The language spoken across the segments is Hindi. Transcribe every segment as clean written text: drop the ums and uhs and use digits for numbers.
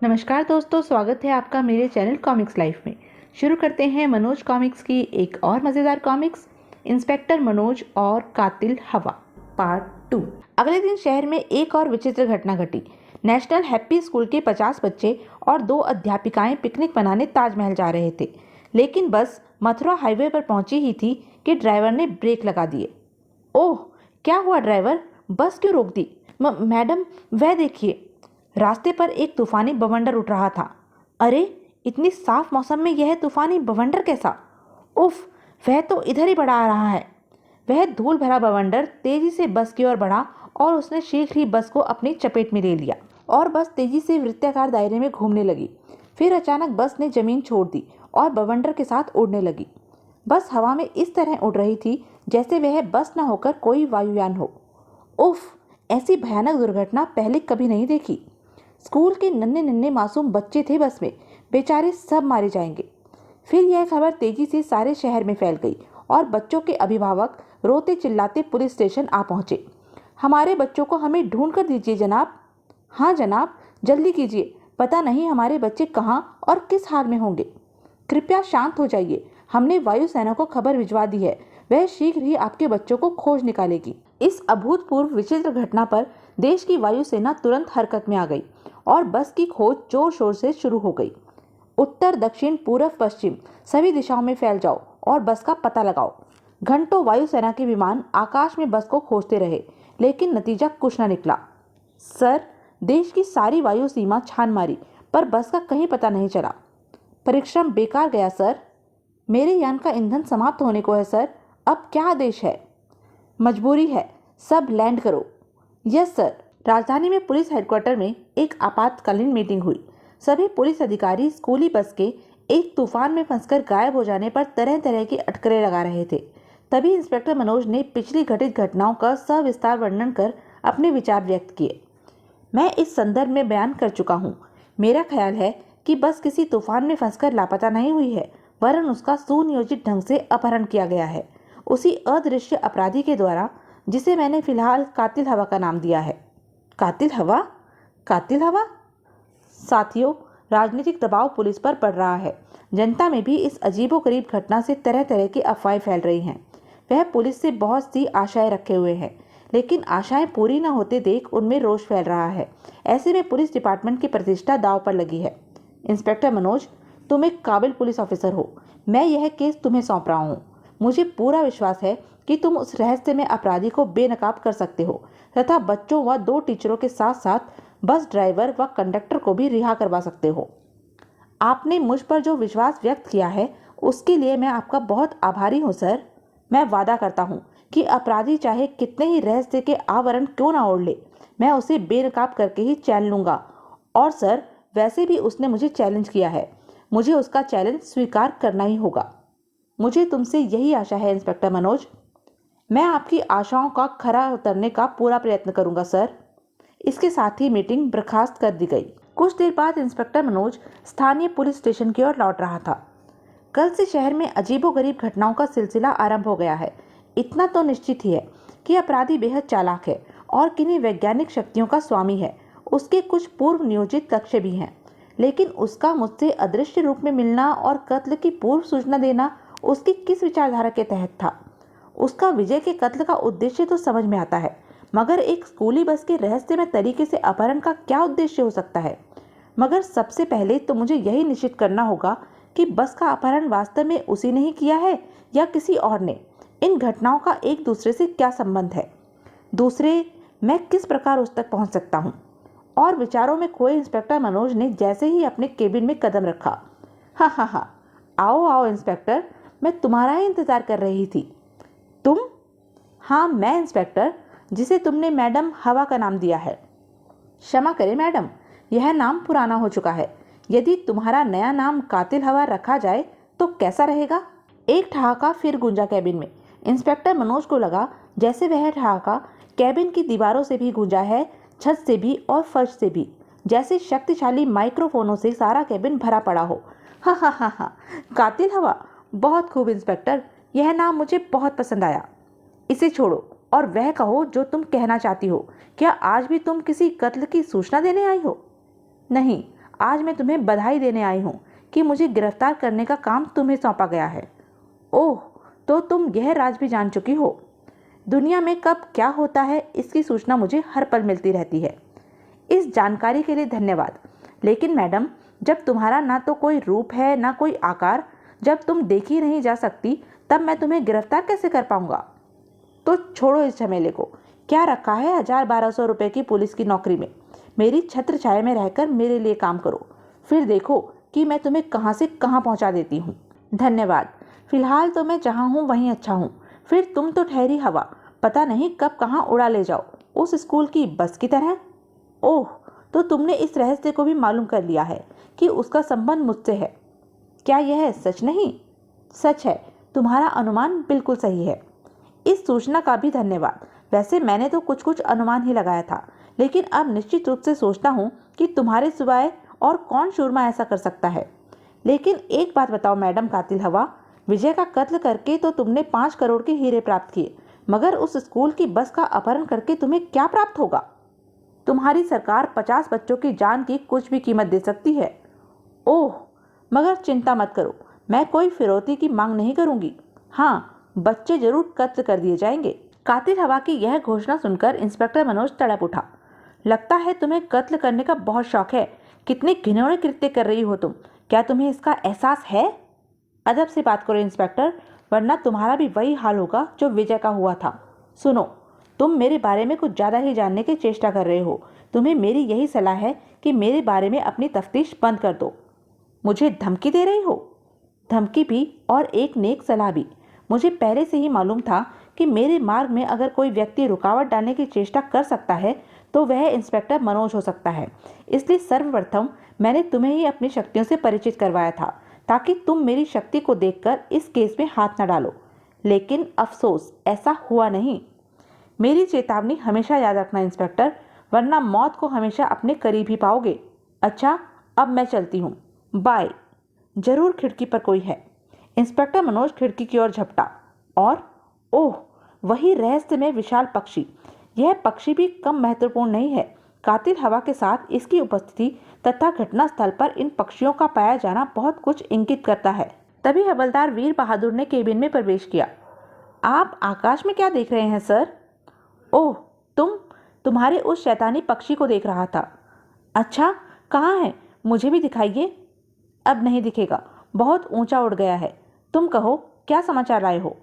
नमस्कार दोस्तों, स्वागत है आपका मेरे चैनल कॉमिक्स लाइफ में। शुरू करते हैं मनोज कॉमिक्स की एक और मज़ेदार कॉमिक्स, इंस्पेक्टर मनोज और कातिल हवा पार्ट 2। अगले दिन शहर में एक और विचित्र घटना घटी। नेशनल हैप्पी स्कूल के 50 बच्चे और 2 अध्यापिकाएं पिकनिक मनाने ताजमहल जा रहे थे, लेकिन बस मथुरा हाईवे पर पहुंची ही थी कि ड्राइवर ने ब्रेक लगा दिए। ओह, क्या हुआ ड्राइवर? बस क्यों रोक दी? मैडम, वह देखिए, रास्ते पर एक तूफानी बवंडर उठ रहा था। अरे, इतनी साफ मौसम में यह तूफानी बवंडर कैसा? उफ, वह तो इधर ही बढ़ा आ रहा है। वह धूल भरा बवंडर तेजी से बस की ओर बढ़ा और उसने शीघ्र ही बस को अपनी चपेट में ले लिया और बस तेजी से वृत्ताकार दायरे में घूमने लगी। फिर अचानक बस ने जमीन छोड़ दी और बवंडर के साथ उड़ने लगी। बस हवा में इस तरह उड़ रही थी जैसे वह बस न होकर कोई वायुयान हो। उफ, ऐसी भयानक दुर्घटना पहले कभी नहीं देखी। स्कूल के नन्हे नन्हे मासूम बच्चे थे बस में, बेचारे सब मारे जाएंगे। फिर यह खबर तेजी से सारे शहर में फैल गई और बच्चों के अभिभावक रोते चिल्लाते पुलिस स्टेशन आ पहुंचे। हमारे बच्चों को हमें ढूंढ कर दीजिए जनाब। हाँ जनाब, जल्दी कीजिए, पता नहीं हमारे बच्चे कहाँ और किस हाल में होंगे। कृपया शांत हो जाइए, हमने वायुसेना को खबर भिजवा दी है, वह शीघ्र ही आपके बच्चों को खोज निकालेगी। इस अभूतपूर्व विचित्र घटना पर देश की वायुसेना तुरंत हरकत में आ गई और बस की खोज जोर शोर से शुरू हो गई। उत्तर, दक्षिण, पूर्व, पश्चिम सभी दिशाओं में फैल जाओ और बस का पता लगाओ। घंटों वायुसेना के विमान आकाश में बस को खोजते रहे, लेकिन नतीजा कुछ न निकला। सर, देश की सारी वायु सीमा छान मारी, पर बस का कहीं पता नहीं चला। परिश्रम बेकार गया सर। मेरे यान का ईंधन समाप्त होने को है सर। अब क्या आदेश है? मजबूरी है, सब लैंड करो। Yes sir. राजधानी में पुलिस हेडक्वार्टर में एक आपातकालीन मीटिंग हुई। सभी पुलिस अधिकारी स्कूली बस के एक तूफान में फंसकर गायब हो जाने पर तरह तरह की अटकलें लगा रहे थे। तभी इंस्पेक्टर मनोज ने पिछली घटित घटनाओं का सविस्तार वर्णन कर अपने विचार व्यक्त किए। मैं इस संदर्भ में बयान कर चुका हूँ। मेरा ख्याल है कि बस किसी तूफान में फंसकर लापता नहीं हुई है, वरन उसका सुनियोजित ढंग से अपहरण किया गया है, उसी अदृश्य अपराधी के द्वारा, जिसे मैंने फिलहाल कातिल हवा का नाम दिया है। कातिल हवा? कातिल हवा? साथियों, राजनीतिक दबाव पुलिस पर पड़ रहा है। जनता में भी इस अजीबोगरीब घटना से तरह तरह की अफवाहें फैल रही हैं। वह पुलिस से बहुत सी आशाएं रखे हुए हैं, लेकिन आशाएं पूरी न होते देख उनमें रोष फैल रहा है। ऐसे में पुलिस डिपार्टमेंट की प्रतिष्ठा दांव पर लगी है। इंस्पेक्टर मनोज, तुम एक काबिल पुलिस ऑफिसर हो। मैं यह केस तुम्हें सौंप रहा हूँ। मुझे पूरा विश्वास है कि तुम उस रहस्यमय अपराधी को बेनकाब कर सकते हो तथा बच्चों व 2 टीचरों के साथ साथ बस ड्राइवर व कंडक्टर को भी रिहा करवा सकते हो। आपने मुझ पर जो विश्वास व्यक्त किया है, उसके लिए मैं आपका बहुत आभारी हूँ सर। मैं वादा करता हूँ कि अपराधी चाहे कितने ही रहस्य के आवरण क्यों ना ओढ़ ले, मैं उसे बेनकाब करके ही चैन लूँगा। और सर, वैसे भी उसने मुझे चैलेंज किया है, मुझे उसका चैलेंज स्वीकार करना ही होगा। मुझे तुमसे यही आशा है इंस्पेक्टर मनोज। मैं आपकी आशाओं का खरा उतरने का पूरा प्रयत्न करूंगा सर। इसके साथ ही मीटिंग बर्खास्त कर दी गई। कुछ देर बाद इंस्पेक्टर मनोज स्थानीय पुलिस स्टेशन की ओर लौट रहा था। कल से शहर में अजीबोगरीब घटनाओं का सिलसिला आरंभ हो गया है। इतना तो निश्चित ही है कि अपराधी बेहद चालाक है और किन्हीं वैज्ञानिक शक्तियों का स्वामी है। उसके कुछ पूर्व नियोजित लक्ष्य भी हैं, लेकिन उसका मुझसे अदृश्य रूप में मिलना और कत्ल की पूर्व सूचना देना उसकी किस विचारधारा के तहत था? उसका विजय के कत्ल का उद्देश्य तो समझ में आता है, मगर एक स्कूली बस के रहस्यमय तरीके से अपहरण का क्या उद्देश्य हो सकता है? मगर सबसे पहले तो मुझे यही निश्चित करना होगा कि बस का अपहरण वास्तव में उसी ने ही किया है या किसी और ने। इन घटनाओं का एक दूसरे से क्या संबंध है? दूसरे, मैं किस प्रकार उस तक पहुंच सकता हूं? और विचारों में खोए इंस्पेक्टर मनोज ने जैसे ही अपने केबिन में कदम रखा, हाँ, आओ आओ इंस्पेक्टर, मैं तुम्हारा ही इंतजार कर रही थी। तुम? हाँ, मैं इंस्पेक्टर, जिसे तुमने मैडम हवा का नाम दिया है। क्षमा करें मैडम, यह नाम पुराना हो चुका है। यदि तुम्हारा नया नाम कातिल हवा रखा जाए तो कैसा रहेगा? एक ठहाका फिर गूंजा केबिन में। इंस्पेक्टर मनोज को लगा जैसे वह ठहाका केबिन की दीवारों से भी गूंजा है, छत से भी और फर्श से भी, जैसे शक्तिशाली माइक्रोफोनों से सारा केबिन भरा पड़ा हो। हाँ, कातिल हवा, बहुत खूब इंस्पेक्टर, यह नाम मुझे बहुत पसंद आया। इसे छोड़ो और वह कहो जो तुम कहना चाहती हो। क्या आज भी तुम किसी कत्ल की सूचना देने आई हो? नहीं, आज मैं तुम्हें बधाई देने आई हूँ कि मुझे गिरफ्तार करने का काम तुम्हें सौंपा गया है। ओह, तो तुम यह राज भी जान चुकी हो। दुनिया में कब क्या होता है इसकी सूचना मुझे हर पल मिलती रहती है। इस जानकारी के लिए धन्यवाद। लेकिन मैडम, जब तुम्हारा ना तो कोई रूप है ना कोई आकार, जब तुम देखी नहीं जा सकती, तब मैं तुम्हें गिरफ्तार कैसे कर पाऊंगा? तो छोड़ो इस झमेले को। क्या रखा है 1000-1200 रुपये की पुलिस की नौकरी में? मेरी छत्र छाया में रहकर मेरे लिए काम करो, फिर देखो कि मैं तुम्हें कहाँ से कहाँ पहुँचा देती हूँ। धन्यवाद। फिलहाल तो मैं जहाँ हूँ वहीं अच्छा हूँ। फिर तुम तो ठहरी हवा, पता नहीं कब कहाँ उड़ा ले जाओ, उस स्कूल की बस की तरह। ओह, तो तुमने इस रहस्य को भी मालूम कर लिया है कि उसका संबंध मुझसे है। क्या यह सच नहीं? सच है, तुम्हारा अनुमान बिल्कुल सही है। इस सूचना का भी धन्यवाद। वैसे मैंने तो कुछ कुछ अनुमान ही लगाया था, लेकिन अब निश्चित रूप से सोचता हूँ कि तुम्हारे सिवाय और कौन शूरमा ऐसा कर सकता है। लेकिन एक बात बताओ मैडम कातिल हवा, विजय का कत्ल करके तो तुमने 5 करोड़ के हीरे प्राप्त किए, मगर उस स्कूल की बस का अपहरण करके तुम्हें क्या प्राप्त होगा? तुम्हारी सरकार 50 बच्चों की जान की कुछ भी कीमत दे सकती है। ओह, मगर चिंता मत करो, मैं कोई फिरौती की मांग नहीं करूंगी। हाँ, बच्चे जरूर कत्ल कर दिए जाएंगे। कातिल हवा की यह घोषणा सुनकर इंस्पेक्टर मनोज तड़प उठा। लगता है तुम्हें कत्ल करने का बहुत शौक है। कितने घिनौने कृत्य कर रही हो तुम, क्या तुम्हें इसका एहसास है? अदब से बात करो इंस्पेक्टर, वरना तुम्हारा भी वही हाल होगा जो विजय का हुआ था। सुनो, तुम मेरे बारे में कुछ ज़्यादा ही जानने की चेष्टा कर रहे हो। तुम्हें मेरी यही सलाह है कि मेरे बारे में अपनी तफ्तीश बंद कर दो। मुझे धमकी दे रही हो? धमकी भी और एक नेक सलाह भी। मुझे पहले से ही मालूम था कि मेरे मार्ग में अगर कोई व्यक्ति रुकावट डालने की चेष्टा कर सकता है तो वह इंस्पेक्टर मनोज हो सकता है। इसलिए सर्वप्रथम मैंने तुम्हें ही अपनी शक्तियों से परिचित करवाया था, ताकि तुम मेरी शक्ति को देखकर इस केस में हाथ न डालो। लेकिन अफसोस, ऐसा हुआ नहीं। मेरी चेतावनी हमेशा याद रखना इंस्पेक्टर, वरना मौत को हमेशा अपने करीब ही पाओगे। अच्छा, अब मैं चलती हूँ, बाय। जरूर खिड़की पर कोई है। इंस्पेक्टर मनोज खिड़की की ओर झपटा और ओह, वही रहस्यमय विशाल पक्षी। यह पक्षी भी कम महत्वपूर्ण नहीं है। कातिल हवा के साथ इसकी उपस्थिति तथा घटनास्थल पर इन पक्षियों का पाया जाना बहुत कुछ इंगित करता है। तभी हवलदार वीर बहादुर ने केबिन में प्रवेश किया। आप आकाश में क्या देख रहे हैं सर? ओह, तुम्हारे उस शैतानी पक्षी को देख रहा था। अच्छा, कहाँ है? मुझे भी दिखाइए। अब नहीं दिखेगा, बहुत ऊंचा उड़ गया है। तुम कहो, क्या समाचार लाए हो?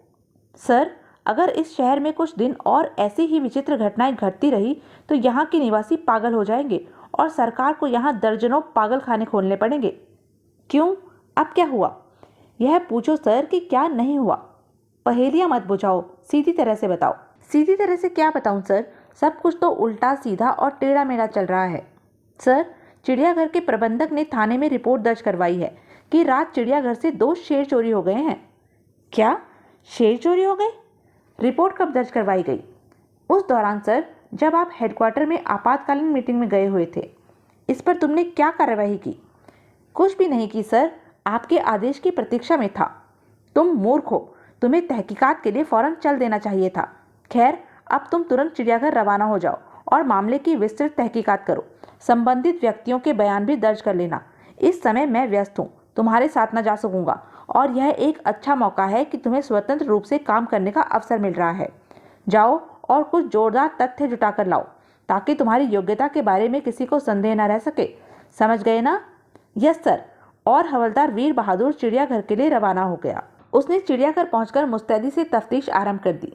सर, अगर इस शहर में कुछ दिन और ऐसी ही विचित्र घटनाएं घटती रही तो यहाँ के निवासी पागल हो जाएंगे और सरकार को यहाँ दर्जनों पागल खाने खोलने पड़ेंगे। क्यों, अब क्या हुआ? यह पूछो सर कि क्या नहीं हुआ। पहेलियाँ मत बुझाओ, सीधी तरह से बताओ। सीधी तरह से क्या बताऊं सर, सब कुछ तो उल्टा सीधा और टेढ़ा मेढ़ा चल रहा है। सर, चिड़ियाघर के प्रबंधक ने थाने में रिपोर्ट दर्ज करवाई है कि रात चिड़ियाघर से 2 शेर चोरी हो गए हैं। क्या, शेर चोरी हो गए? रिपोर्ट कब दर्ज करवाई गई? उस दौरान सर, जब आप हेडक्वार्टर में आपातकालीन मीटिंग में गए हुए थे। इस पर तुमने क्या कार्यवाही की? कुछ भी नहीं की सर, आपके आदेश की प्रतीक्षा में था। तुम मूर्ख हो, तुम्हें तहकीकात के लिए फौरन चल देना चाहिए था। खैर, अब तुम तुरंत चिड़ियाघर रवाना हो जाओ और मामले की विस्तृत तहकीकात करो। संबंधित व्यक्तियों के बयान भी दर्ज कर लेना। इस समय मैं व्यस्त हूँ, तुम्हारे साथ न जा सकूंगा, और यह एक अच्छा मौका है कि तुम्हें स्वतंत्र रूप से काम करने का अवसर मिल रहा है। जाओ और कुछ जोरदार तथ्य जुटा कर लाओ, ताकि तुम्हारी योग्यता के बारे में किसी को संदेह न रह सके। समझ गए ना? Yes sir. और हवलदार वीर बहादुर चिड़ियाघर के लिए रवाना हो गया। उसने चिड़ियाघर पहुंचकर मुस्तैदी से तफ्तीश आरंभ कर दी।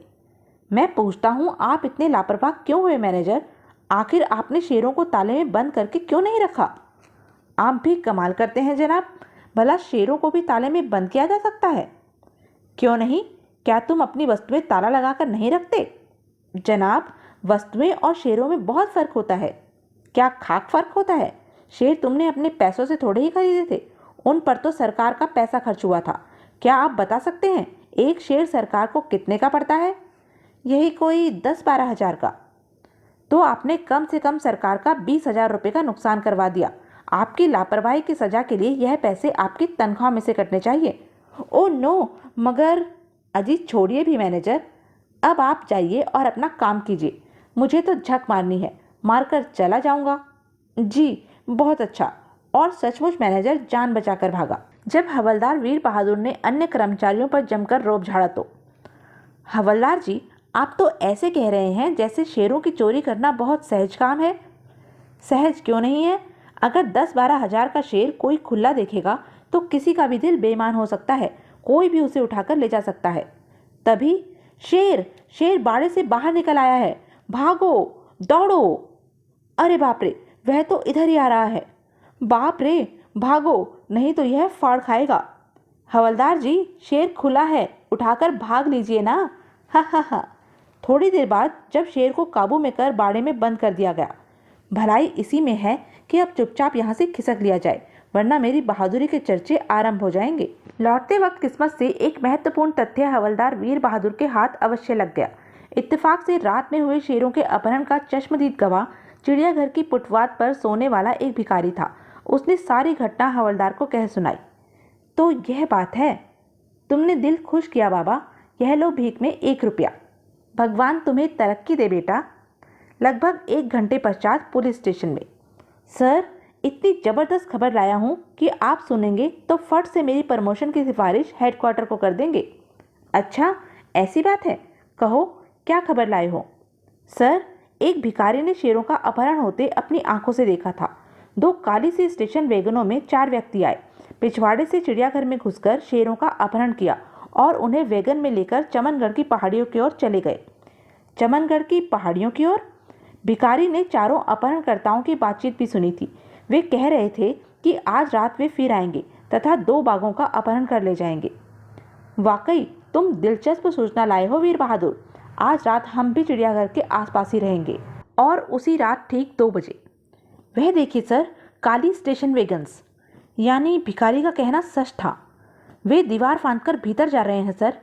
मैं पूछता हूँ, आप इतने लापरवाह क्यों हुए मैनेजर? आखिर आपने शेरों को ताले में बंद करके क्यों नहीं रखा? आप भी कमाल करते हैं जनाब, भला शेरों को भी ताले में बंद किया जा सकता है? क्यों नहीं, क्या तुम अपनी वस्तुएं ताला लगाकर नहीं रखते? जनाब, वस्तुएं और शेरों में बहुत फर्क होता है। क्या खाक फर्क होता है? शेर तुमने अपने पैसों से थोड़े ही खरीदे थे, उन पर तो सरकार का पैसा खर्च हुआ था। क्या आप बता सकते हैं एक शेर सरकार को कितने का पड़ता है? यही कोई 10-12 हज़ार का। तो आपने कम से कम सरकार का 20,000 रुपये का नुकसान करवा दिया। आपकी लापरवाही की सजा के लिए यह पैसे आपकी तनख्वाह में से कटने चाहिए। ओह नो, मगर अजी छोड़िए भी मैनेजर, अब आप जाइए और अपना काम कीजिए। मुझे तो झक मारनी है, मारकर चला जाऊंगा। जी बहुत अच्छा, और सचमुच मैनेजर जान बचाकर भागा। जब हवलदार वीर बहादुर ने अन्य कर्मचारियों पर जमकर रोब झाड़ा तो, हवलदार जी, आप तो ऐसे कह रहे हैं जैसे शेरों की चोरी करना बहुत सहज काम है। सहज क्यों नहीं है? अगर 10-12 हजार का शेर कोई खुला देखेगा तो किसी का भी दिल बेईमान हो सकता है, कोई भी उसे उठाकर ले जा सकता है। तभी शेर शेर बाड़े से बाहर निकल आया है, भागो, दौड़ो। अरे बाप रे, वह तो इधर ही आ रहा है। बाप रे, भागो, नहीं तो यह फाड़ खाएगा। हवलदार जी, शेर खुला है, उठाकर भाग लीजिए ना। हा हा हा। थोड़ी देर बाद जब शेर को काबू में कर बाड़े में बंद कर दिया गया। भलाई इसी में है कि अब चुपचाप यहाँ से खिसक लिया जाए, वरना मेरी बहादुरी के चर्चे आरंभ हो जाएंगे। लौटते वक्त किस्मत से एक महत्वपूर्ण तथ्य हवलदार वीर बहादुर के हाथ अवश्य लग गया। इत्तेफाक से रात में हुए शेरों के अपहरण का चश्मदीद गवाह चिड़ियाघर की पुटवाद पर सोने वाला एक भिखारी था। उसने सारी घटना हवलदार को कह सुनाई। तो यह बात है, तुमने दिल खुश किया बाबा। यह लो भीख में 1 रुपया। भगवान तुम्हें तरक्की दे बेटा। लगभग 1 घंटे पश्चात पुलिस स्टेशन में। सर, इतनी ज़बरदस्त खबर लाया हूँ कि आप सुनेंगे तो फट से मेरी प्रमोशन की सिफारिश हेडक्वार्टर को कर देंगे। अच्छा, ऐसी बात है, कहो क्या खबर लाए हो? सर, एक भिखारी ने शेरों का अपहरण होते अपनी आंखों से देखा था। 2 काली सी स्टेशन वैगनों में 4 व्यक्ति आए, पिछवाड़े से चिड़ियाघर में घुसकर शेरों का अपहरण किया और उन्हें वैगन में लेकर चमनगढ़ की पहाड़ियों की ओर चले गए। चमनगढ़ की पहाड़ियों की ओर? भिखारी ने चारों अपहरणकर्ताओं की बातचीत भी सुनी थी। वे कह रहे थे कि आज रात वे फिर आएंगे तथा 2 बाघों का अपहरण कर ले जाएंगे। वाकई तुम दिलचस्प सूचना लाए हो वीर बहादुर। आज रात हम भी चिड़ियाघर के आसपास ही रहेंगे, और उसी रात ठीक 2 बजे। वह देखिए सर, काली स्टेशन वैगन्स। यानी भिखारी का कहना सच था। वे दीवार फांदकर भीतर जा रहे हैं सर।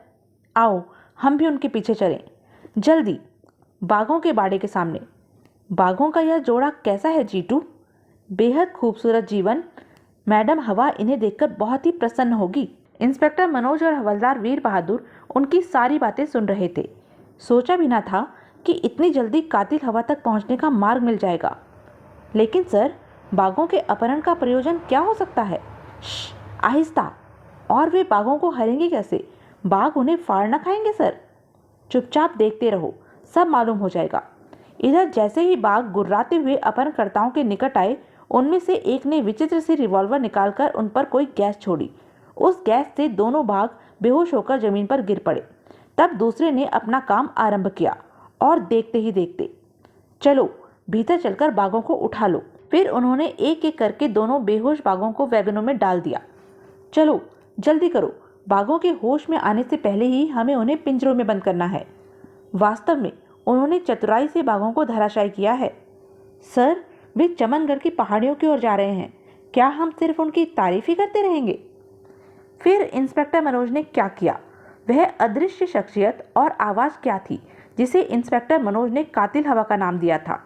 आओ, हम भी उनके पीछे चलें। जल्दी। बाघों के बाड़े के सामने। बाघों का यह जोड़ा कैसा है जीटू? बेहद खूबसूरत जीवन। मैडम हवा इन्हें देखकर बहुत ही प्रसन्न होगी। इंस्पेक्टर मनोज और हवलदार वीर बहादुर उनकी सारी बातें सुन रहे थे। सोचा भी ना था कि इतनी जल्दी कातिल हवा तक पहुंचने का मार्ग मिल जाएगा। लेकिन सर, बाघों के अपहरण का प्रयोजन क्या हो सकता है? आहिस्ता। और वे बाघों को हरेंगे कैसे? बाघ उन्हें फाड़ न खाएंगे सर? चुपचाप देखते रहो, सब मालूम हो जाएगा। इधर जैसे ही बाघ गुर्राते हुए अपहरणकर्ताओं के निकट आए, उनमें से एक ने विचित्र सी रिवॉल्वर निकालकर उन पर कोई गैस छोड़ी। उस गैस से दोनों बाघ बेहोश होकर जमीन पर गिर पड़े। तब दूसरे ने अपना काम आरंभ किया और देखते ही देखते, चलो भीतर चलकर बाघों को उठा लो। फिर उन्होंने एक एक करके दोनों बेहोश बाघों को वैगनों में डाल दिया। चलो जल्दी करो, बाघों के होश में आने से पहले ही हमें उन्हें पिंजरों में बंद करना है। वास्तव में उन्होंने चतुराई से बाघों को धराशायी किया है। सर, वे चमनगढ़ की पहाड़ियों की ओर जा रहे हैं। क्या हम सिर्फ उनकी तारीफ ही करते रहेंगे? फिर इंस्पेक्टर मनोज ने क्या किया? वह अदृश्य शख्सियत और आवाज़ क्या थी जिसे इंस्पेक्टर मनोज ने कातिल हवा का नाम दिया था?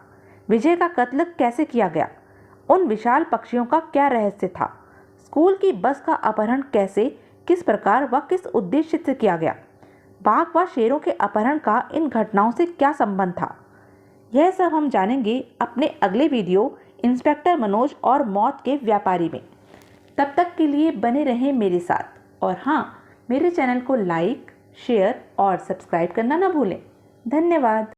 विजय का कत्ल कैसे किया गया? उन विशाल पक्षियों का क्या रहस्य था? स्कूल की बस का अपहरण कैसे, किस प्रकार व किस उद्देश्य से किया गया? बाघ व शेरों के अपहरण का इन घटनाओं से क्या संबंध था? यह सब हम जानेंगे अपने अगले वीडियो इंस्पेक्टर मनोज और मौत के व्यापारी में। तब तक के लिए बने रहें मेरे साथ, और हाँ, मेरे चैनल को लाइक, शेयर और सब्सक्राइब करना ना भूलें। धन्यवाद।